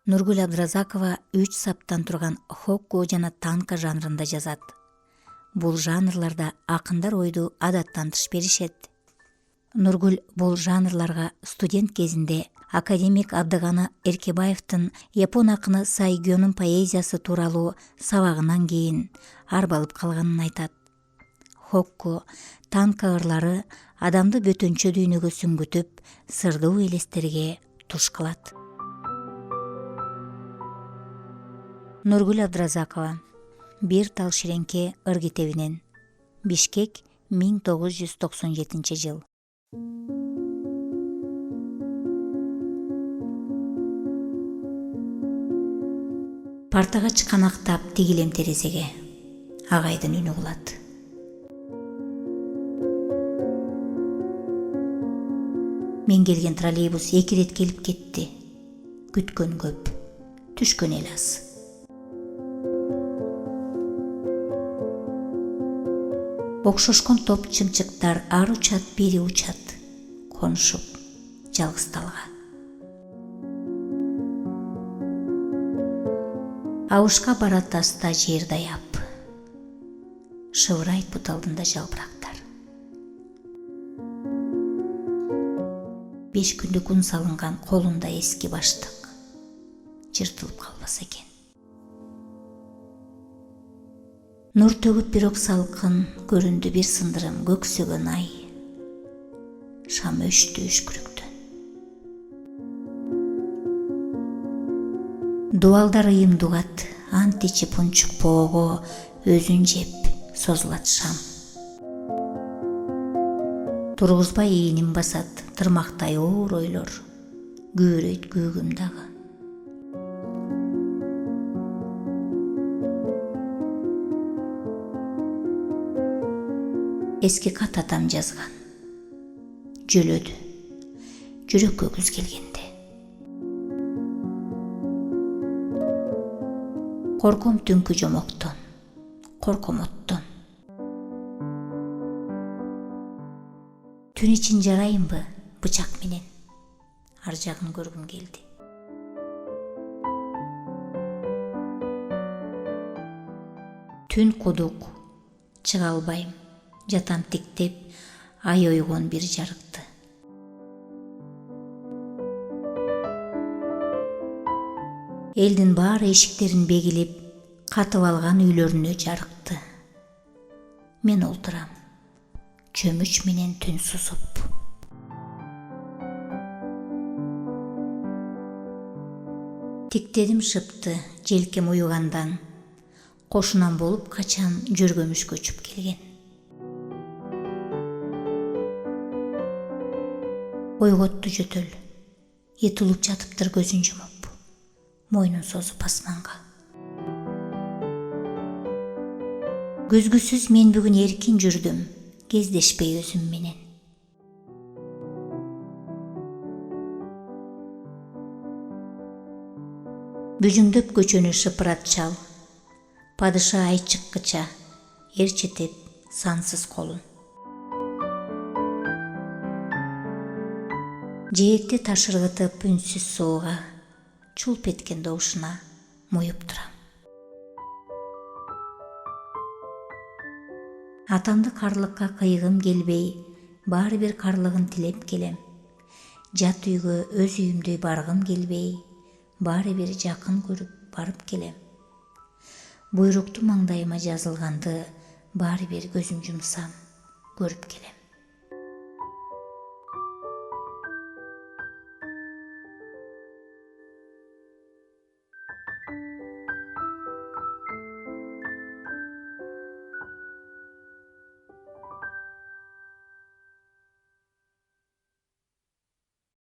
Нургүл Абдразакова 3 саптан турган хокку жана танка жанрында жазат. Бул жанрларда акындар ойду адаттантыш беришет. Нургүл бул жанрларга студент кезинде академик Абдыганы Эркебаевдин япон акыны Сайгёнун поэзиясы тууралуу сабагынан кийин арбалып калганын айтат. Хокку, танка ырлары адамды бөтөнчө дүйнөгө сүңгүтүп, сырдуу элестерге туш кылат. Нургүл Абдразакова. Бир тал ширеңке ыр китебинен. Бишкек, 1997 жыл. Партага чыканактап тигилем терезеге. Агайдын үнү кулат. Мен келген троллейбус 2 рет келип кетти. Күткөн көп, түшкөн эл аз. Окшошкон топ чымчыктар ар учат, бери учат, конушуп жалгыз талга. Абышка барат аста жер даяп, шыбырайт бут алдында жалбырактар. 5 күндүк үн салынган колунда эски баштык, жыртылып калбаса экен. Нур төгүп бирок салкын, көрүндү бир сындырым көксөгөн ай. Шам өштү үшкүрүктөн. Дуалдар ыйым дугат, ант ичи пунчук поого, өзүн жеп, созулат шам. Тургузбай ийинин басат, тырмактай оор ойлор, күүрөйт күүгүм дагы. Эски кат атам жазган. Жөлөдү. Жүрөккө күз келгенде. Корком түнкү жомоктон, корком оттон. Түн ичин жарайынбы бычак менен? Ар жагын көргүм келди. Түн кудук, чыга албайм. Жатам тиктеп, ай ойгон бир жарыкты. Элдин баары эшиктерин бегилип, катып алган үйлөрүнө жарыкты. Мен олтурам, чөмүч менен түн сузуп. Тиктедим шыпты, желкем уюгандан, кошунан болуп качан жөргөмүш көчүп келген. Ойготту жөтөл, этулуп жатыптыр көзүн жумуп, мойнун созуп асманга. Көзгүсүз мен бүгүн эркин жүрдүм, кездешпей өзүм менен. Бүжүңдөп көчөнү шыпырат чал, падыша айчыккыча, ээрчетет сансыз колун. Жээкти ташыргытып үнсүз сууга, чулп эткен добушуна моюп турам. Атамды карлыкка кыйгым келбей, баары бир карлыгын тилеп келем. Жат үйгө өз үйүмдөй баргым келбей, баары бир жакын көрүп барып келем. Буйрукту маңдайыма жазылганды, баары бир көзүм жумсам көрүп келем.